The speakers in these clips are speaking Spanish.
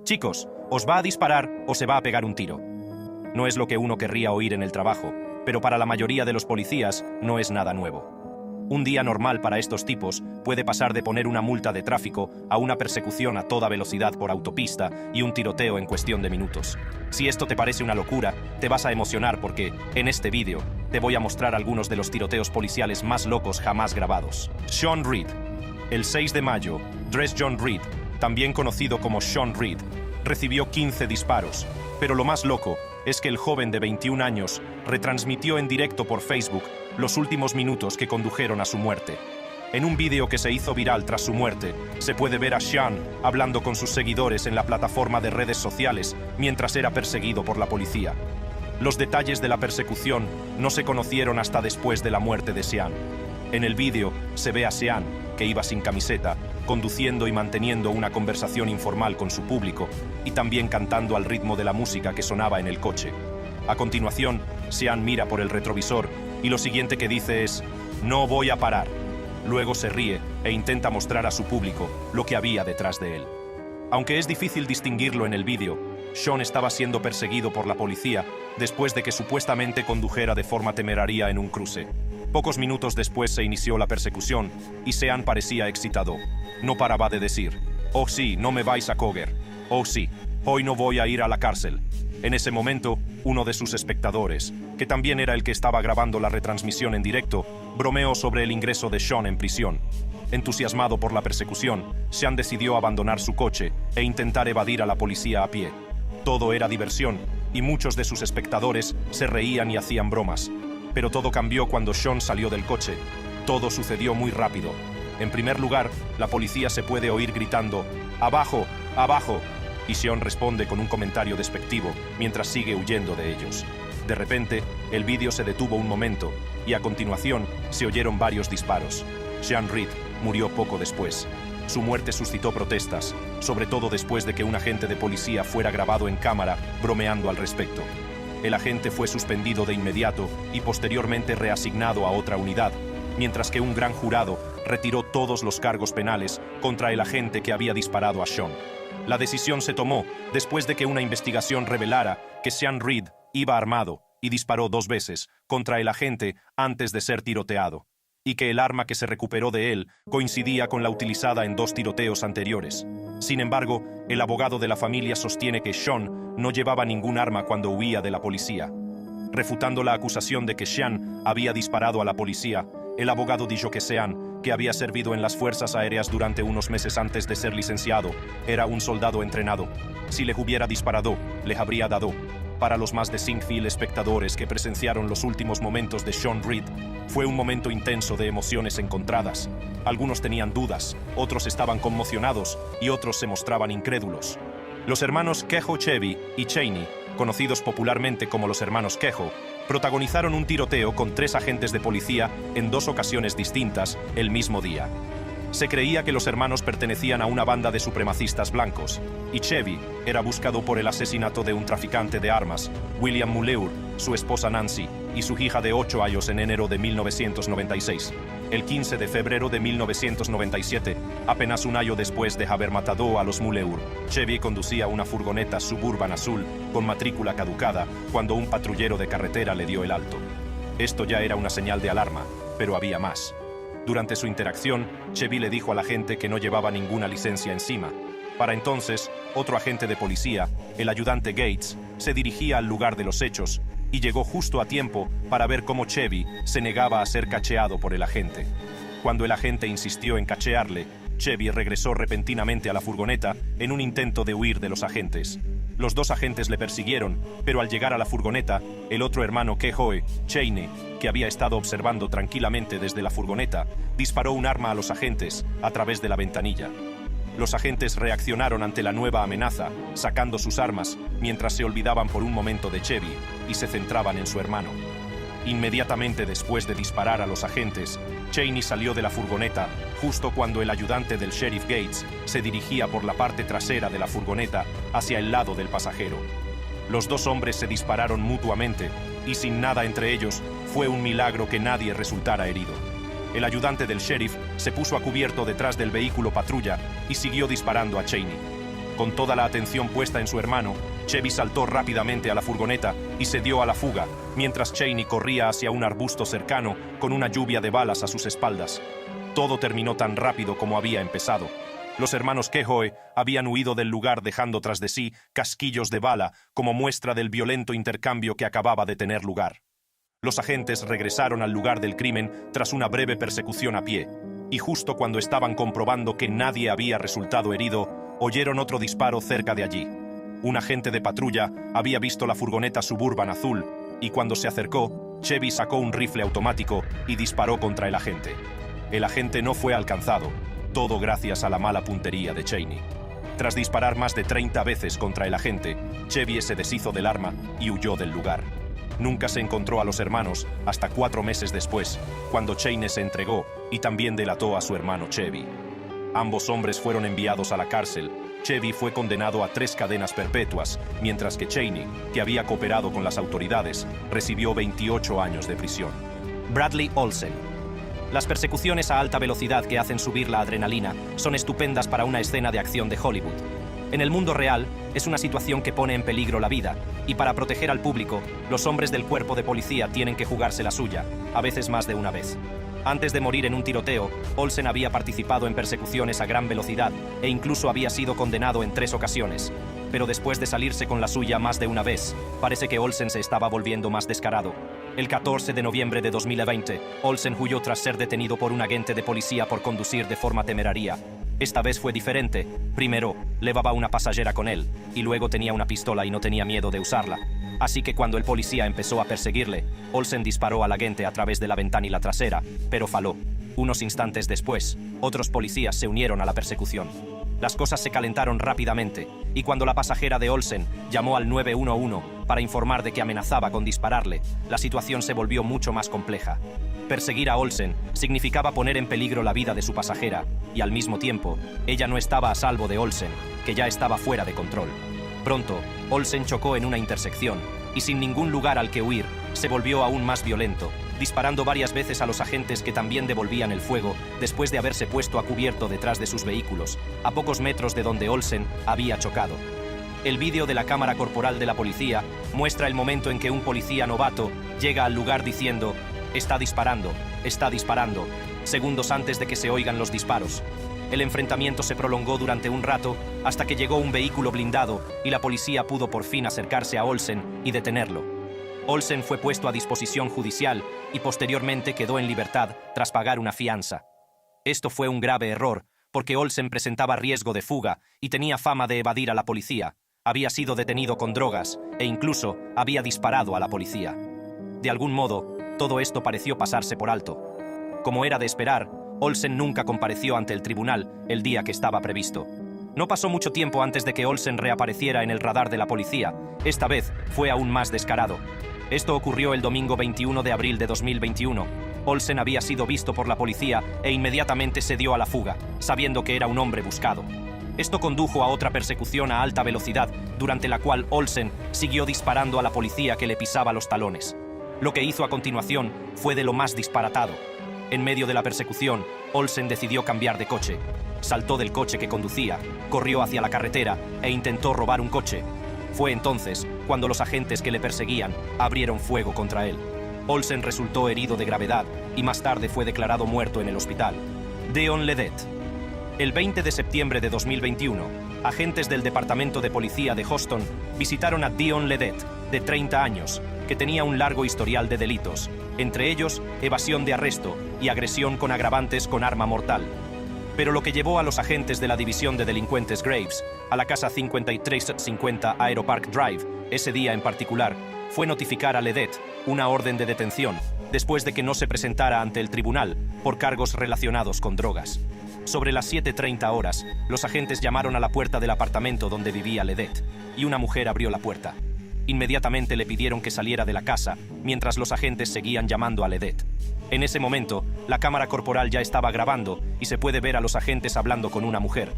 Chicos, os va a disparar o se va a pegar un tiro. No es lo que uno querría oír en el trabajo, pero para la mayoría de los policías no es nada nuevo. Un día normal para estos tipos puede pasar de poner una multa de tráfico a una persecución a toda velocidad por autopista y un tiroteo en cuestión de minutos. Si esto te parece una locura, te vas a emocionar porque, en este vídeo, te voy a mostrar algunos de los tiroteos policiales más locos jamás grabados. Sean Reed. El 6 de mayo, Dress John Reed, también conocido como Sean Reed, recibió 15 disparos, pero lo más loco es que el joven de 21 años retransmitió en directo por Facebook los últimos minutos que condujeron a su muerte. En un vídeo que se hizo viral tras su muerte, se puede ver a Sean hablando con sus seguidores en la plataforma de redes sociales mientras era perseguido por la policía. Los detalles de la persecución no se conocieron hasta después de la muerte de Sean. En el vídeo se ve a Sean, que iba sin camiseta, conduciendo y manteniendo una conversación informal con su público y también cantando al ritmo de la música que sonaba en el coche. A continuación, Sean mira por el retrovisor y lo siguiente que dice es: "No voy a parar". Luego se ríe e intenta mostrar a su público lo que había detrás de él. Aunque es difícil distinguirlo en el vídeo, Sean estaba siendo perseguido por la policía después de que supuestamente condujera de forma temeraria en un cruce. Pocos minutos después se inició la persecución y Sean parecía excitado. No paraba de decir: "Oh sí, no me vais a coger. Oh sí, hoy no voy a ir a la cárcel". En ese momento, uno de sus espectadores, que también era el que estaba grabando la retransmisión en directo, bromeó sobre el ingreso de Sean en prisión. Entusiasmado por la persecución, Sean decidió abandonar su coche e intentar evadir a la policía a pie. Todo era diversión, y muchos de sus espectadores se reían y hacían bromas. Pero todo cambió cuando Sean salió del coche. Todo sucedió muy rápido. En primer lugar, la policía se puede oír gritando: "¡Abajo! ¡Abajo!", y Sean responde con un comentario despectivo mientras sigue huyendo de ellos. De repente, el vídeo se detuvo un momento, y a continuación se oyeron varios disparos. Sean Reed murió poco después. Su muerte suscitó protestas, sobre todo después de que un agente de policía fuera grabado en cámara bromeando al respecto. El agente fue suspendido de inmediato y posteriormente reasignado a otra unidad, mientras que un gran jurado retiró todos los cargos penales contra el agente que había disparado a Sean. La decisión se tomó después de que una investigación revelara que Sean Reed iba armado y disparó 2 veces contra el agente antes de ser tiroteado, y que el arma que se recuperó de él coincidía con la utilizada en 2 tiroteos anteriores. Sin embargo, el abogado de la familia sostiene que Sean no llevaba ningún arma cuando huía de la policía. Refutando la acusación de que Sean había disparado a la policía, el abogado dijo que Sean, que había servido en las Fuerzas Aéreas durante unos meses antes de ser licenciado, era un soldado entrenado. Si le hubiera disparado, le habría dado. Para los más de 5.000 espectadores que presenciaron los últimos momentos de Sean Reed, fue un momento intenso de emociones encontradas. Algunos tenían dudas, otros estaban conmocionados y otros se mostraban incrédulos. Los hermanos Kehoe Chevy y Cheney, conocidos popularmente como los hermanos Kehoe, protagonizaron un tiroteo con 3 agentes de policía en 2 ocasiones distintas el mismo día. Se creía que los hermanos pertenecían a una banda de supremacistas blancos, y Chevy era buscado por el asesinato de un traficante de armas, William Muleur, su esposa Nancy, y su hija de 8 años en enero de 1996. El 15 de febrero de 1997, apenas un año después de haber matado a los Muleur, Chevy conducía una furgoneta Suburban azul con matrícula caducada cuando un patrullero de carretera le dio el alto. Esto ya era una señal de alarma, pero había más. Durante su interacción, Chevy le dijo al agente que no llevaba ninguna licencia encima. Para entonces, otro agente de policía, el ayudante Gates, se dirigía al lugar de los hechos y llegó justo a tiempo para ver cómo Chevy se negaba a ser cacheado por el agente. Cuando el agente insistió en cachearle, Chevy regresó repentinamente a la furgoneta en un intento de huir de los agentes. Los 2 agentes le persiguieron, pero al llegar a la furgoneta, el otro hermano Kehoe, Cheney, que había estado observando tranquilamente desde la furgoneta, disparó un arma a los agentes a través de la ventanilla. Los agentes reaccionaron ante la nueva amenaza, sacando sus armas, mientras se olvidaban por un momento de Chevy y se centraban en su hermano. Inmediatamente después de disparar a los agentes, Cheney salió de la furgoneta justo cuando el ayudante del sheriff Gates se dirigía por la parte trasera de la furgoneta hacia el lado del pasajero. Los 2 hombres se dispararon mutuamente y sin nada entre ellos, fue un milagro que nadie resultara herido. El ayudante del sheriff se puso a cubierto detrás del vehículo patrulla y siguió disparando a Cheney. Con toda la atención puesta en su hermano, Chevy saltó rápidamente a la furgoneta y se dio a la fuga, mientras Cheney corría hacia un arbusto cercano con una lluvia de balas a sus espaldas. Todo terminó tan rápido como había empezado. Los hermanos Kehoe habían huido del lugar dejando tras de sí casquillos de bala como muestra del violento intercambio que acababa de tener lugar. Los agentes regresaron al lugar del crimen tras una breve persecución a pie, y justo cuando estaban comprobando que nadie había resultado herido, oyeron otro disparo cerca de allí. Un agente de patrulla había visto la furgoneta Suburban azul, y cuando se acercó, Chevy sacó un rifle automático y disparó contra el agente. El agente no fue alcanzado, todo gracias a la mala puntería de Cheney. Tras disparar más de 30 veces contra el agente, Chevy se deshizo del arma y huyó del lugar. Nunca se encontró a los hermanos hasta 4 meses después, cuando Cheney se entregó y también delató a su hermano Chevy. Ambos hombres fueron enviados a la cárcel. Chevy fue condenado a 3 cadenas perpetuas, mientras que Cheney, que había cooperado con las autoridades, recibió 28 años de prisión. Bradley Olsen. Las persecuciones a alta velocidad que hacen subir la adrenalina son estupendas para una escena de acción de Hollywood. En el mundo real, es una situación que pone en peligro la vida, y para proteger al público, los hombres del cuerpo de policía tienen que jugarse la suya, a veces más de una vez. Antes de morir en un tiroteo, Olsen había participado en persecuciones a gran velocidad e incluso había sido condenado en 3 ocasiones. Pero después de salirse con la suya más de una vez, parece que Olsen se estaba volviendo más descarado. El 14 de noviembre de 2020, Olsen huyó tras ser detenido por un agente de policía por conducir de forma temeraria. Esta vez fue diferente. Primero, llevaba una pasajera con él, y luego tenía una pistola y no tenía miedo de usarla. Así que cuando el policía empezó a perseguirle, Olsen disparó al agente a través de la ventanilla trasera, pero falló. Unos instantes después, otros policías se unieron a la persecución. Las cosas se calentaron rápidamente, y cuando la pasajera de Olsen llamó al 911 para informar de que amenazaba con dispararle, la situación se volvió mucho más compleja. Perseguir a Olsen significaba poner en peligro la vida de su pasajera, y al mismo tiempo, ella no estaba a salvo de Olsen, que ya estaba fuera de control. Pronto, Olsen chocó en una intersección, y sin ningún lugar al que huir, se volvió aún más violento, disparando varias veces a los agentes que también devolvían el fuego después de haberse puesto a cubierto detrás de sus vehículos, a pocos metros de donde Olsen había chocado. El vídeo de la cámara corporal de la policía muestra el momento en que un policía novato llega al lugar diciendo está disparando, segundos antes de que se oigan los disparos. El enfrentamiento se prolongó durante un rato hasta que llegó un vehículo blindado y la policía pudo por fin acercarse a Olsen y detenerlo. Olsen fue puesto a disposición judicial y posteriormente quedó en libertad tras pagar una fianza. Esto fue un grave error, porque Olsen presentaba riesgo de fuga y tenía fama de evadir a la policía. Había sido detenido con drogas e incluso había disparado a la policía. De algún modo, todo esto pareció pasarse por alto. Como era de esperar, Olsen nunca compareció ante el tribunal el día que estaba previsto. No pasó mucho tiempo antes de que Olsen reapareciera en el radar de la policía. Esta vez fue aún más descarado. Esto ocurrió el domingo 21 de abril de 2021. Olsen había sido visto por la policía e inmediatamente se dio a la fuga, sabiendo que era un hombre buscado. Esto condujo a otra persecución a alta velocidad, durante la cual Olsen siguió disparando a la policía que le pisaba los talones. Lo que hizo a continuación fue de lo más disparatado. En medio de la persecución, Olsen decidió cambiar de coche. Saltó del coche que conducía, corrió hacia la carretera e intentó robar un coche. Fue entonces cuando los agentes que le perseguían abrieron fuego contra él. Olsen resultó herido de gravedad y más tarde fue declarado muerto en el hospital. Dion Ledet. El 20 de septiembre de 2021, agentes del Departamento de Policía de Houston visitaron a Dion Ledet, de 30 años, que tenía un largo historial de delitos, entre ellos evasión de arresto y agresión con agravantes con arma mortal. Pero lo que llevó a los agentes de la División de Delincuentes Graves a la casa 5350 Aeropark Drive, ese día en particular, fue notificar a Ledet una orden de detención, después de que no se presentara ante el tribunal por cargos relacionados con drogas. Sobre las 7:30 horas, los agentes llamaron a la puerta del apartamento donde vivía Ledet, y una mujer abrió la puerta. Inmediatamente le pidieron que saliera de la casa, mientras los agentes seguían llamando a Ledet. En ese momento, la cámara corporal ya estaba grabando y se puede ver a los agentes hablando con una mujer.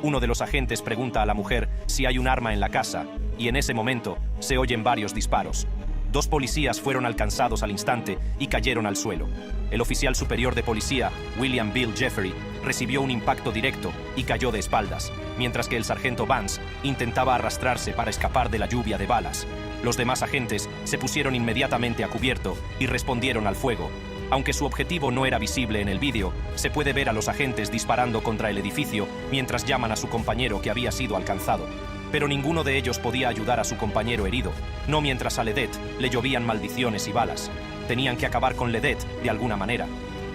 Uno de los agentes pregunta a la mujer si hay un arma en la casa, y en ese momento se oyen varios disparos. 2 policías fueron alcanzados al instante y cayeron al suelo. El oficial superior de policía, William Bill Jeffery, recibió un impacto directo y cayó de espaldas, mientras que el sargento Vance intentaba arrastrarse para escapar de la lluvia de balas. Los demás agentes se pusieron inmediatamente a cubierto y respondieron al fuego. Aunque su objetivo no era visible en el vídeo, se puede ver a los agentes disparando contra el edificio mientras llaman a su compañero que había sido alcanzado. Pero ninguno de ellos podía ayudar a su compañero herido, no mientras a Ledet le llovían maldiciones y balas. Tenían que acabar con Ledet de alguna manera.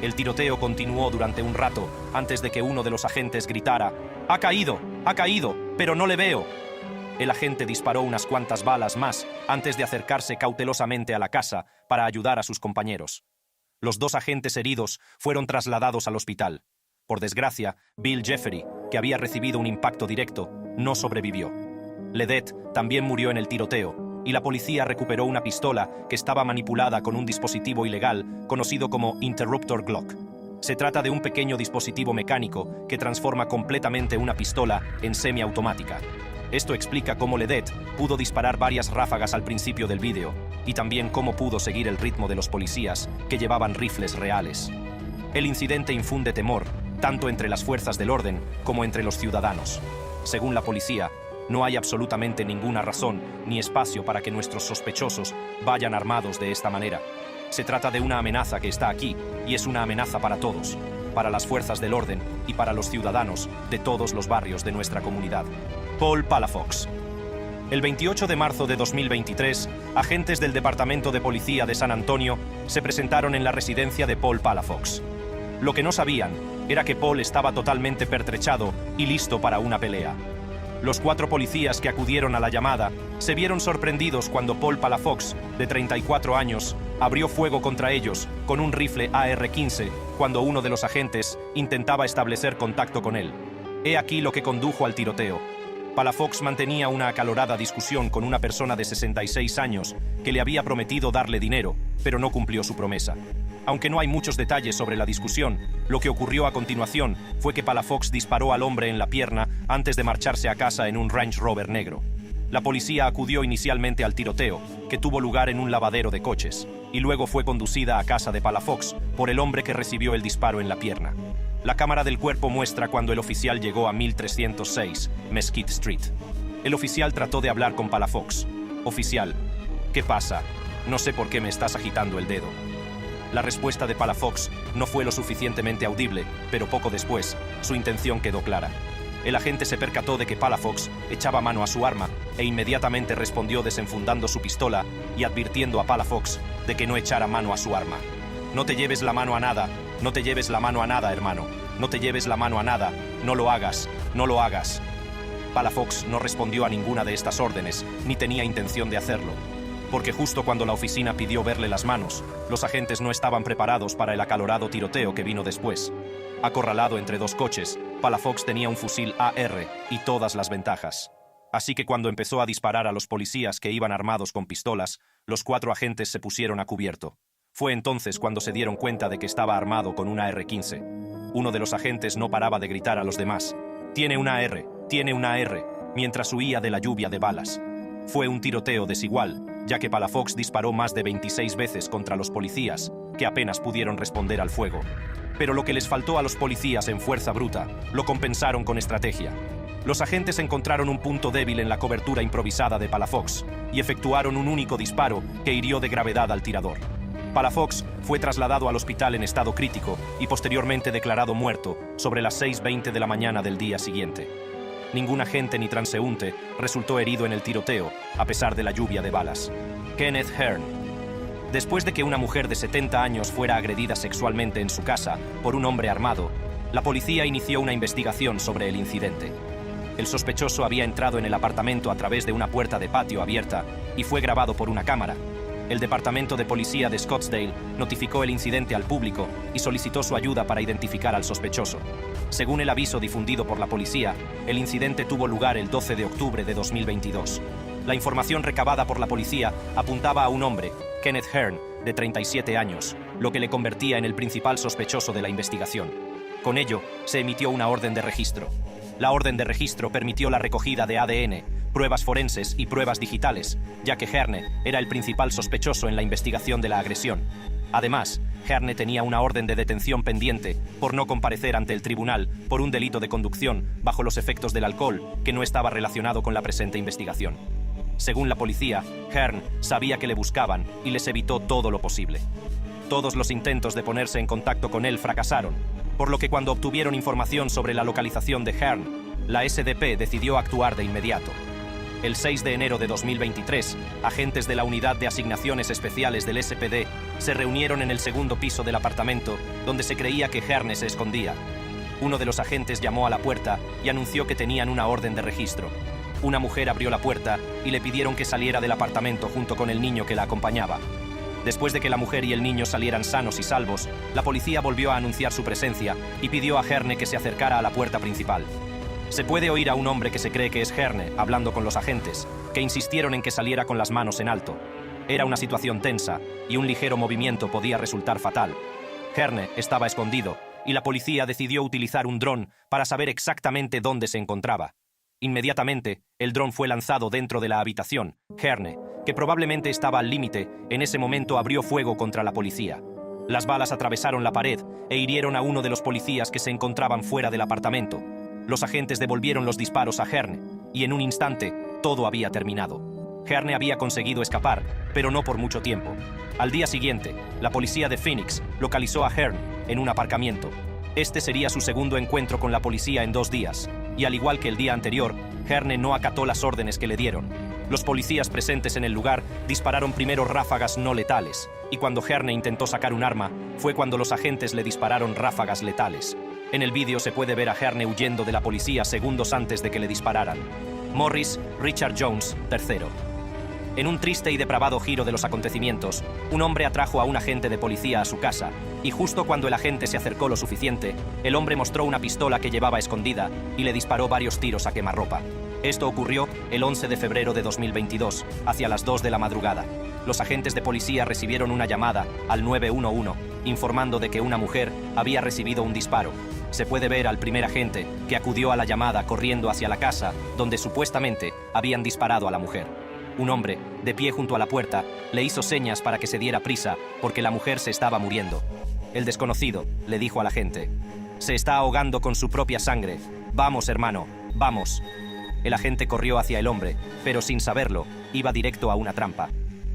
El tiroteo continuó durante un rato antes de que uno de los agentes gritara: ¡Ha caído! ¡Ha caído! ¡Pero no le veo! El agente disparó unas cuantas balas más antes de acercarse cautelosamente a la casa para ayudar a sus compañeros. Los 2 agentes heridos fueron trasladados al hospital. Por desgracia, Bill Jeffery, que había recibido un impacto directo, no sobrevivió. Ledet también murió en el tiroteo, y la policía recuperó una pistola que estaba manipulada con un dispositivo ilegal conocido como Interruptor Glock. Se trata de un pequeño dispositivo mecánico que transforma completamente una pistola en semiautomática. Esto explica cómo Ledet pudo disparar varias ráfagas al principio del vídeo, y también cómo pudo seguir el ritmo de los policías, que llevaban rifles reales. El incidente infunde temor, tanto entre las fuerzas del orden como entre los ciudadanos. Según la policía, no hay absolutamente ninguna razón ni espacio para que nuestros sospechosos vayan armados de esta manera. Se trata de una amenaza que está aquí, y es una amenaza para todos, para las fuerzas del orden y para los ciudadanos de todos los barrios de nuestra comunidad. Paul Palafox. El 28 de marzo de 2023, agentes del Departamento de Policía de San Antonio se presentaron en la residencia de Paul Palafox. Lo que no sabían era que Paul estaba totalmente pertrechado y listo para una pelea. Los 4 policías que acudieron a la llamada se vieron sorprendidos cuando Paul Palafox, de 34 años, abrió fuego contra ellos con un rifle AR-15 cuando uno de los agentes intentaba establecer contacto con él. He aquí lo que condujo al tiroteo. Palafox mantenía una acalorada discusión con una persona de 66 años que le había prometido darle dinero, pero no cumplió su promesa. Aunque no hay muchos detalles sobre la discusión, lo que ocurrió a continuación fue que Palafox disparó al hombre en la pierna antes de marcharse a casa en un Range Rover negro. La policía acudió inicialmente al tiroteo, que tuvo lugar en un lavadero de coches, y luego fue conducida a casa de Palafox por el hombre que recibió el disparo en la pierna. La cámara del cuerpo muestra cuando el oficial llegó a 1306 Mesquite Street. El oficial trató de hablar con Palafox. «Oficial, ¿qué pasa? No sé por qué me estás agitando el dedo». La respuesta de Palafox no fue lo suficientemente audible, pero poco después, su intención quedó clara. El agente se percató de que Palafox echaba mano a su arma e inmediatamente respondió desenfundando su pistola y advirtiendo a Palafox de que no echara mano a su arma. «No te lleves la mano a nada, no te lleves la mano a nada, hermano. No te lleves la mano a nada, no lo hagas, no lo hagas». Palafox no respondió a ninguna de estas órdenes, ni tenía intención de hacerlo. Porque justo cuando la oficina pidió verle las manos, los agentes no estaban preparados para el acalorado tiroteo que vino después. Acorralado entre 2 coches, Palafox tenía un fusil AR y todas las ventajas. Así que cuando empezó a disparar a los policías que iban armados con pistolas, los 4 agentes se pusieron a cubierto. Fue entonces cuando se dieron cuenta de que estaba armado con una AR-15. Uno de los agentes no paraba de gritar a los demás: «Tiene una AR, tiene una AR», mientras huía de la lluvia de balas. Fue un tiroteo desigual, ya que Palafox disparó más de 26 veces contra los policías, que apenas pudieron responder al fuego. Pero lo que les faltó a los policías en fuerza bruta, lo compensaron con estrategia. Los agentes encontraron un punto débil en la cobertura improvisada de Palafox y efectuaron un único disparo que hirió de gravedad al tirador. Palafox fue trasladado al hospital en estado crítico y posteriormente declarado muerto sobre las 6:20 de la mañana del día siguiente. Ningún agente ni transeúnte resultó herido en el tiroteo, a pesar de la lluvia de balas. Kenneth Hearn. Después de que una mujer de 70 años fuera agredida sexualmente en su casa por un hombre armado, la policía inició una investigación sobre el incidente. El sospechoso había entrado en el apartamento a través de una puerta de patio abierta y fue grabado por una cámara. El Departamento de Policía de Scottsdale notificó el incidente al público y solicitó su ayuda para identificar al sospechoso. Según el aviso difundido por la policía, el incidente tuvo lugar el 12 de octubre de 2022. La información recabada por la policía apuntaba a un hombre, Kenneth Hearn, de 37 años, lo que le convertía en el principal sospechoso de la investigación. Con ello, se emitió una orden de registro. La orden de registro permitió la recogida de ADN, pruebas forenses y pruebas digitales, ya que Hearn era el principal sospechoso en la investigación de la agresión. Además, Hearne tenía una orden de detención pendiente por no comparecer ante el tribunal por un delito de conducción bajo los efectos del alcohol que no estaba relacionado con la presente investigación. Según la policía, Hearne sabía que le buscaban y les evitó todo lo posible. Todos los intentos de ponerse en contacto con él fracasaron, por lo que cuando obtuvieron información sobre la localización de Hearne, la SDP decidió actuar de inmediato. El 6 de enero de 2023, agentes de la Unidad de Asignaciones Especiales del SPD se reunieron en el segundo piso del apartamento donde se creía que Hearne se escondía. Uno de los agentes llamó a la puerta y anunció que tenían una orden de registro. Una mujer abrió la puerta y le pidieron que saliera del apartamento junto con el niño que la acompañaba. Después de que la mujer y el niño salieran sanos y salvos, la policía volvió a anunciar su presencia y pidió a Hearne que se acercara a la puerta principal. Se puede oír a un hombre que se cree que es Hearne hablando con los agentes, que insistieron en que saliera con las manos en alto. Era una situación tensa y un ligero movimiento podía resultar fatal. Hearne estaba escondido y la policía decidió utilizar un dron para saber exactamente dónde se encontraba. Inmediatamente, el dron fue lanzado dentro de la habitación. Hearne, que probablemente estaba al límite, en ese momento abrió fuego contra la policía. Las balas atravesaron la pared e hirieron a uno de los policías que se encontraban fuera del apartamento. Los agentes devolvieron los disparos a Hearne, y en un instante, todo había terminado. Hearne había conseguido escapar, pero no por mucho tiempo. Al día siguiente, la policía de Phoenix localizó a Hearne en un aparcamiento. Este sería su segundo encuentro con la policía en 2 días, y al igual que el día anterior, Hearne no acató las órdenes que le dieron. Los policías presentes en el lugar dispararon primero ráfagas no letales, y cuando Hearne intentó sacar un arma, fue cuando los agentes le dispararon ráfagas letales. En el vídeo se puede ver a Hearne huyendo de la policía segundos antes de que le dispararan. Morris Richard Jones, III. En un triste y depravado giro de los acontecimientos, un hombre atrajo a un agente de policía a su casa, y justo cuando el agente se acercó lo suficiente, el hombre mostró una pistola que llevaba escondida y le disparó varios tiros a quemarropa. Esto ocurrió el 11 de febrero de 2022, hacia las 2 de la madrugada. Los agentes de policía recibieron una llamada al 911, informando de que una mujer había recibido un disparo. Se puede ver al primer agente que acudió a la llamada corriendo hacia la casa donde supuestamente habían disparado a la mujer. Un hombre, de pie junto a la puerta, le hizo señas para que se diera prisa porque la mujer se estaba muriendo. El desconocido le dijo al agente: «Se está ahogando con su propia sangre. Vamos, hermano, vamos». El agente corrió hacia el hombre, pero sin saberlo, iba directo a una trampa.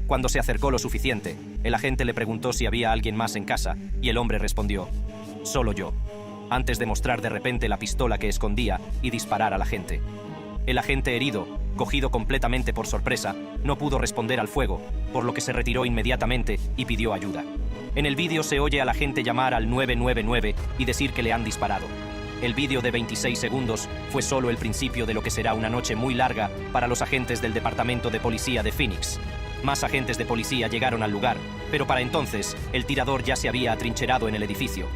Cuando se acercó lo suficiente, el agente le preguntó si había alguien más en casa, y el hombre respondió: «Solo yo», antes de mostrar de repente la pistola que escondía y disparar al agente. El agente herido, cogido completamente por sorpresa, no pudo responder al fuego, por lo que se retiró inmediatamente y pidió ayuda. En el vídeo se oye al agente llamar al 999 y decir que le han disparado. El vídeo de 26 segundos fue solo el principio de lo que será una noche muy larga para los agentes del Departamento de Policía de Phoenix. Más agentes de policía llegaron al lugar, pero para entonces el tirador ya se había atrincherado en el edificio.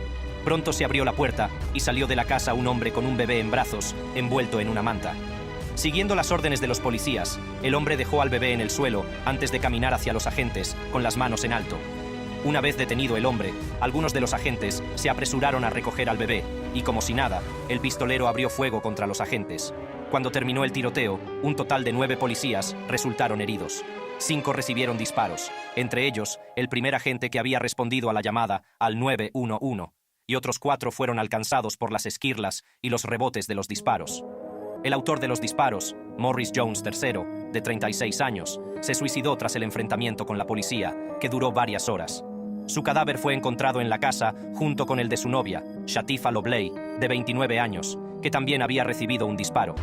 Pronto se abrió la puerta y salió de la casa un hombre con un bebé en brazos, envuelto en una manta. Siguiendo las órdenes de los policías, el hombre dejó al bebé en el suelo antes de caminar hacia los agentes, con las manos en alto. Una vez detenido el hombre, algunos de los agentes se apresuraron a recoger al bebé, y como si nada, el pistolero abrió fuego contra los agentes. Cuando terminó el tiroteo, un total de 9 policías resultaron heridos. 5 recibieron disparos, entre ellos el primer agente que había respondido a la llamada al 911, y otros 4 fueron alcanzados por las esquirlas y los rebotes de los disparos. El autor de los disparos, Morris Jones III, de 36 años, se suicidó tras el enfrentamiento con la policía, que duró varias horas. Su cadáver fue encontrado en la casa junto con el de su novia, Shatifa Lobley, de 29 años, que también había recibido un disparo.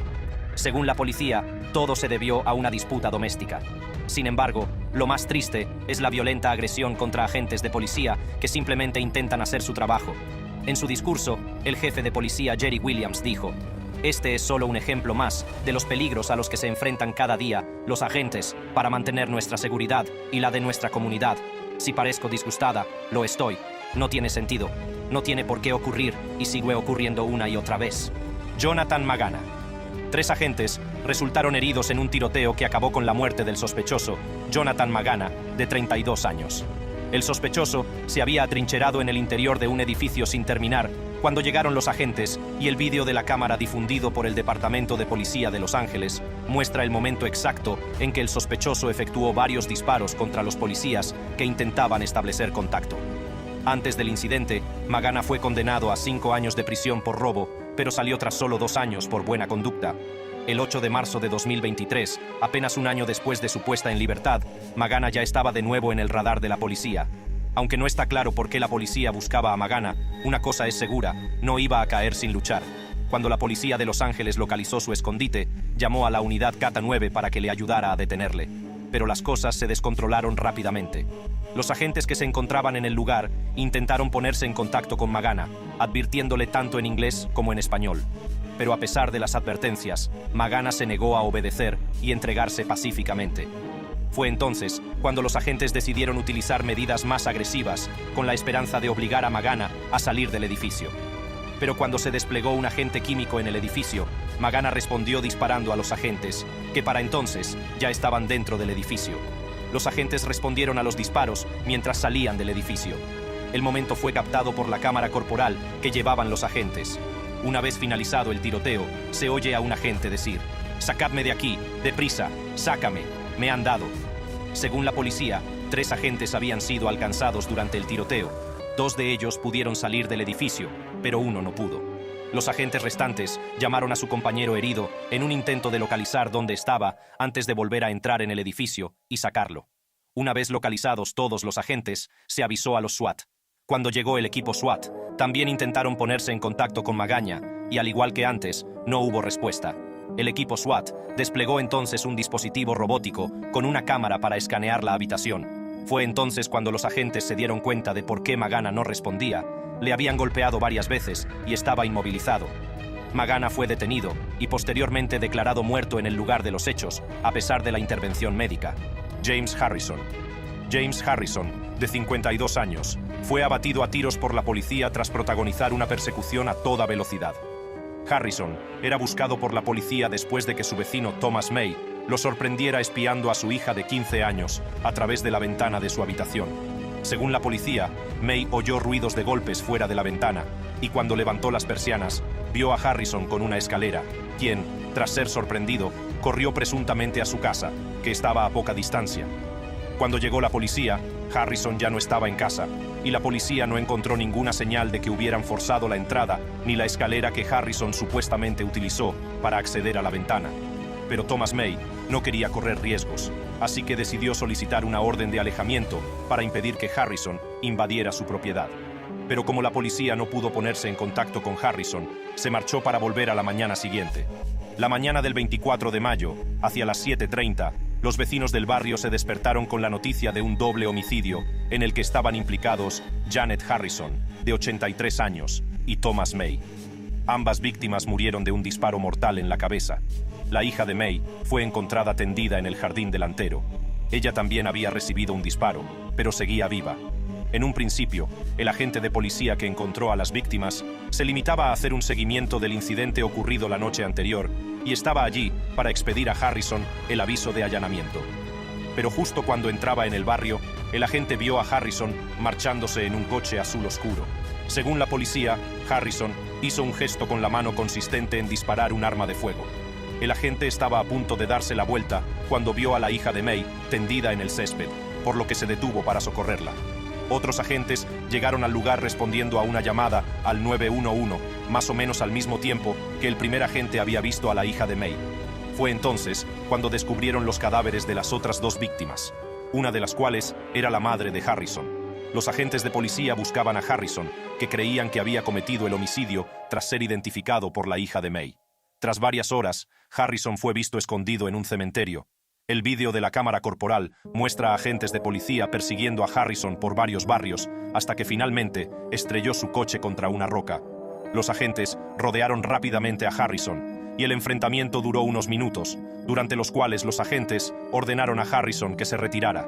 Según la policía, todo se debió a una disputa doméstica. Sin embargo, lo más triste es la violenta agresión contra agentes de policía que simplemente intentan hacer su trabajo. En su discurso, el jefe de policía Jerry Williams dijo: «Este es solo un ejemplo más de los peligros a los que se enfrentan cada día los agentes para mantener nuestra seguridad y la de nuestra comunidad. Si parezco disgustada, lo estoy. No tiene sentido. No tiene por qué ocurrir y sigue ocurriendo una y otra vez». Jonathan Magana. 3 agentes resultaron heridos en un tiroteo que acabó con la muerte del sospechoso, Jonathan Magana, de 32 años. El sospechoso se había atrincherado en el interior de un edificio sin terminar cuando llegaron los agentes, y el vídeo de la cámara difundido por el Departamento de Policía de Los Ángeles muestra el momento exacto en que el sospechoso efectuó varios disparos contra los policías que intentaban establecer contacto. Antes del incidente, Magana fue condenado a 5 años de prisión por robo, pero salió tras solo 2 años por buena conducta. El 8 de marzo de 2023, apenas un año después de su puesta en libertad, Magana ya estaba de nuevo en el radar de la policía. Aunque no está claro por qué la policía buscaba a Magana, una cosa es segura: no iba a caer sin luchar. Cuando la policía de Los Ángeles localizó su escondite, llamó a la unidad Kata 9 para que le ayudara a detenerle. Pero las cosas se descontrolaron rápidamente. Los agentes que se encontraban en el lugar intentaron ponerse en contacto con Magana, advirtiéndole tanto en inglés como en español. Pero a pesar de las advertencias, Magana se negó a obedecer y entregarse pacíficamente. Fue entonces cuando los agentes decidieron utilizar medidas más agresivas, con la esperanza de obligar a Magana a salir del edificio. Pero cuando se desplegó un agente químico en el edificio, Magana respondió disparando a los agentes, que para entonces ya estaban dentro del edificio. Los agentes respondieron a los disparos mientras salían del edificio. El momento fue captado por la cámara corporal que llevaban los agentes. Una vez finalizado el tiroteo, se oye a un agente decir: «Sacadme de aquí, deprisa, sácame, me han dado». Según la policía, 3 agentes habían sido alcanzados durante el tiroteo. 2 de ellos pudieron salir del edificio, pero uno no pudo. Los agentes restantes llamaron a su compañero herido en un intento de localizar dónde estaba antes de volver a entrar en el edificio y sacarlo. Una vez localizados todos los agentes, se avisó a los SWAT. Cuando llegó el equipo SWAT, también intentaron ponerse en contacto con Magana y, al igual que antes, no hubo respuesta. El equipo SWAT desplegó entonces un dispositivo robótico con una cámara para escanear la habitación. Fue entonces cuando los agentes se dieron cuenta de por qué Magana no respondía. Le habían golpeado varias veces y estaba inmovilizado. Magana fue detenido y posteriormente declarado muerto en el lugar de los hechos, a pesar de la intervención médica. James Harrison. James Harrison, de 52 años, fue abatido a tiros por la policía tras protagonizar una persecución a toda velocidad. Harrison era buscado por la policía después de que su vecino Thomas May lo sorprendiera espiando a su hija de 15 años a través de la ventana de su habitación. Según la policía, May oyó ruidos de golpes fuera de la ventana y cuando levantó las persianas, vio a Harrison con una escalera, quien, tras ser sorprendido, corrió presuntamente a su casa, que estaba a poca distancia. Cuando llegó la policía, Harrison ya no estaba en casa, y la policía no encontró ninguna señal de que hubieran forzado la entrada ni la escalera que Harrison supuestamente utilizó para acceder a la ventana. Pero Thomas May no quería correr riesgos, así que decidió solicitar una orden de alejamiento para impedir que Harrison invadiera su propiedad. Pero como la policía no pudo ponerse en contacto con Harrison, se marchó para volver a la mañana siguiente. La mañana del 24 de mayo, hacia las 7:30, los vecinos del barrio se despertaron con la noticia de un doble homicidio en el que estaban implicados Janet Harrison, de 83 años, y Thomas May. Ambas víctimas murieron de un disparo mortal en la cabeza. La hija de May fue encontrada tendida en el jardín delantero. Ella también había recibido un disparo, pero seguía viva. En un principio, el agente de policía que encontró a las víctimas se limitaba a hacer un seguimiento del incidente ocurrido la noche anterior y estaba allí para expedir a Harrison el aviso de allanamiento. Pero justo cuando entraba en el barrio, el agente vio a Harrison marchándose en un coche azul oscuro. Según la policía, Harrison hizo un gesto con la mano consistente en disparar un arma de fuego. El agente estaba a punto de darse la vuelta cuando vio a la hija de May tendida en el césped, por lo que se detuvo para socorrerla. Otros agentes llegaron al lugar respondiendo a una llamada al 911, más o menos al mismo tiempo que el primer agente había visto a la hija de May. Fue entonces cuando descubrieron los cadáveres de las otras 2 víctimas, una de las cuales era la madre de Harrison. Los agentes de policía buscaban a Harrison, que creían que había cometido el homicidio tras ser identificado por la hija de May. Tras varias horas, Harrison fue visto escondido en un cementerio. El vídeo de la cámara corporal muestra a agentes de policía persiguiendo a Harrison por varios barrios hasta que finalmente estrelló su coche contra una roca. Los agentes rodearon rápidamente a Harrison y el enfrentamiento duró unos minutos, durante los cuales los agentes ordenaron a Harrison que se retirara.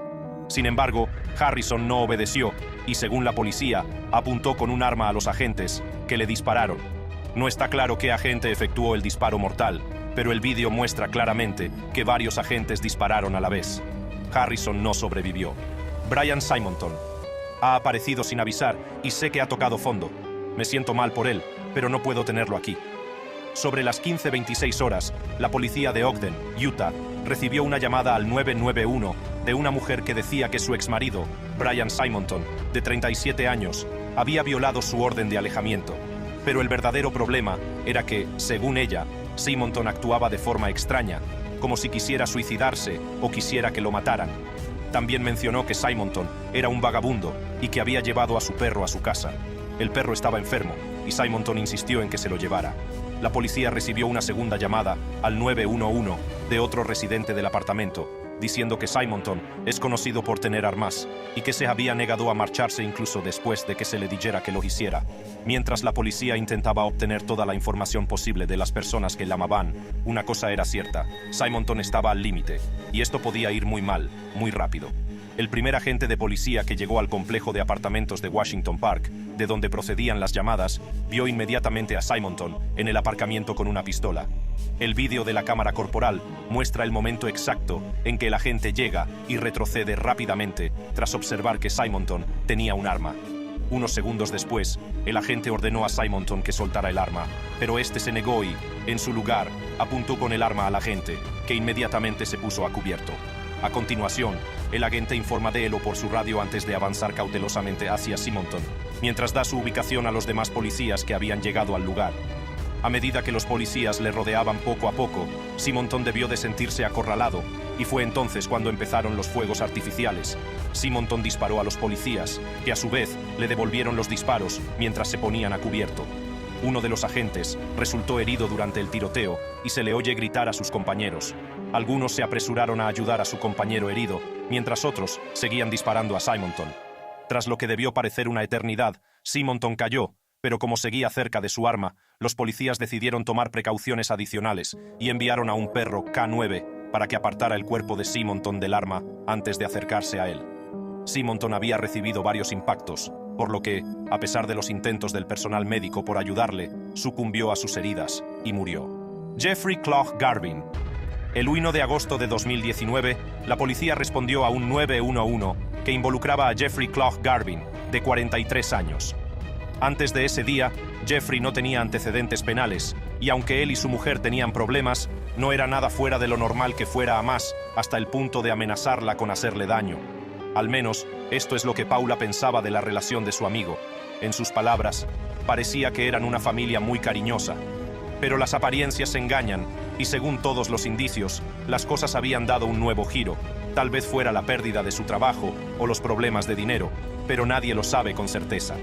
Sin embargo, Harrison no obedeció y, según la policía, apuntó con un arma a los agentes, que le dispararon. No está claro qué agente efectuó el disparo mortal, pero el vídeo muestra claramente que varios agentes dispararon a la vez. Harrison no sobrevivió. Brian Simonton ha aparecido sin avisar y sé que ha tocado fondo. Me siento mal por él, pero no puedo tenerlo aquí. Sobre las 15:26 horas, la policía de Ogden, Utah, recibió una llamada al 991 de una mujer que decía que su exmarido Brian Simonton, de 37 años, había violado su orden de alejamiento. Pero el verdadero problema era que, según ella, Simonton actuaba de forma extraña, como si quisiera suicidarse o quisiera que lo mataran. También mencionó que Simonton era un vagabundo y que había llevado a su perro a su casa. El perro estaba enfermo y Simonton insistió en que se lo llevara. La policía recibió una segunda llamada al 911 de otro residente del apartamento, diciendo que Simonton es conocido por tener armas y que se había negado a marcharse incluso después de que se le dijera que lo hiciera. Mientras la policía intentaba obtener toda la información posible de las personas que llamaban, una cosa era cierta: Simonton estaba al límite, y esto podía ir muy mal, muy rápido. El primer agente de policía que llegó al complejo de apartamentos de Washington Park, de donde procedían las llamadas, vio inmediatamente a Simonton en el aparcamiento con una pistola. El vídeo de la cámara corporal muestra el momento exacto en que el agente llega y retrocede rápidamente tras observar que Simonton tenía un arma. Unos segundos después, el agente ordenó a Simonton que soltara el arma, pero este se negó y, en su lugar, apuntó con el arma al agente, que inmediatamente se puso a cubierto. A continuación, el agente informa de él por su radio antes de avanzar cautelosamente hacia Simonton, mientras da su ubicación a los demás policías que habían llegado al lugar. A medida que los policías le rodeaban poco a poco, Simonton debió de sentirse acorralado, y fue entonces cuando empezaron los fuegos artificiales. Simonton disparó a los policías, que a su vez le devolvieron los disparos mientras se ponían a cubierto. Uno de los agentes resultó herido durante el tiroteo y se le oye gritar a sus compañeros. Algunos se apresuraron a ayudar a su compañero herido, mientras otros seguían disparando a Simonton. Tras lo que debió parecer una eternidad, Simonton cayó, pero como seguía cerca de su arma, los policías decidieron tomar precauciones adicionales y enviaron a un perro K9 para que apartara el cuerpo de Simonton del arma antes de acercarse a él. Simonton había recibido varios impactos, por lo que, a pesar de los intentos del personal médico por ayudarle, sucumbió a sus heridas y murió. Jeffrey Clough Garvin. El 1 de agosto de 2019, la policía respondió a un 911 que involucraba a Jeffrey Clough Garvin, de 43 años. Antes de ese día, Jeffrey no tenía antecedentes penales, y aunque él y su mujer tenían problemas, no era nada fuera de lo normal que fuera a más, hasta el punto de amenazarla con hacerle daño. Al menos, esto es lo que Paula pensaba de la relación de su amigo. En sus palabras, parecía que eran una familia muy cariñosa. Pero las apariencias engañan, y según todos los indicios, las cosas habían dado un nuevo giro. Tal vez fuera la pérdida de su trabajo o los problemas de dinero, pero nadie lo sabe con certeza.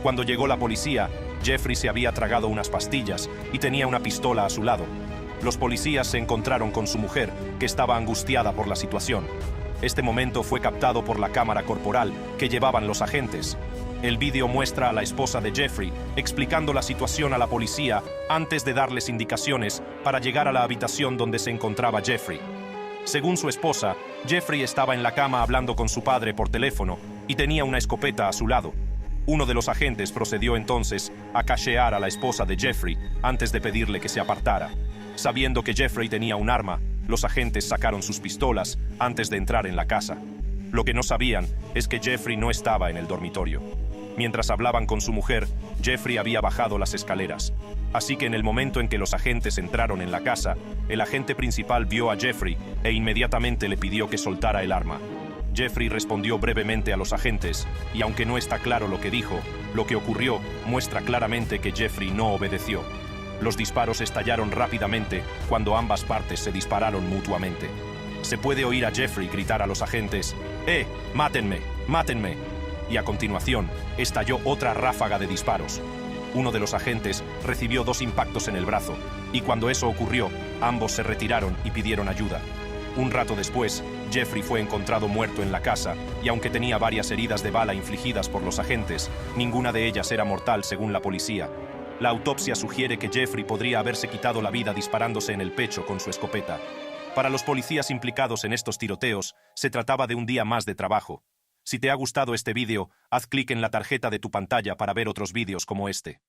Cuando llegó la policía, Jeffrey se había tragado unas pastillas y tenía una pistola a su lado. Los policías se encontraron con su mujer, que estaba angustiada por la situación. Este momento fue captado por la cámara corporal que llevaban los agentes. El vídeo muestra a la esposa de Jeffrey explicando la situación a la policía antes de darles indicaciones para llegar a la habitación donde se encontraba Jeffrey. Según su esposa, Jeffrey estaba en la cama hablando con su padre por teléfono y tenía una escopeta a su lado. Uno de los agentes procedió entonces a cachear a la esposa de Jeffrey antes de pedirle que se apartara. Sabiendo que Jeffrey tenía un arma, los agentes sacaron sus pistolas antes de entrar en la casa. Lo que no sabían es que Jeffrey no estaba en el dormitorio. Mientras hablaban con su mujer, Jeffrey había bajado las escaleras. Así que en el momento en que los agentes entraron en la casa, el agente principal vio a Jeffrey e inmediatamente le pidió que soltara el arma. Jeffrey respondió brevemente a los agentes, y aunque no está claro lo que dijo, lo que ocurrió muestra claramente que Jeffrey no obedeció. Los disparos estallaron rápidamente cuando ambas partes se dispararon mutuamente. Se puede oír a Jeffrey gritar a los agentes: ¡Mátenme! ¡Mátenme! Y a continuación, estalló otra ráfaga de disparos. Uno de los agentes recibió 2 impactos en el brazo, y cuando eso ocurrió, ambos se retiraron y pidieron ayuda. Un rato después, Jeffrey fue encontrado muerto en la casa, y aunque tenía varias heridas de bala infligidas por los agentes, ninguna de ellas era mortal según la policía. La autopsia sugiere que Jeffrey podría haberse quitado la vida disparándose en el pecho con su escopeta. Para los policías implicados en estos tiroteos, se trataba de un día más de trabajo. Si te ha gustado este vídeo, haz clic en la tarjeta de tu pantalla para ver otros vídeos como este.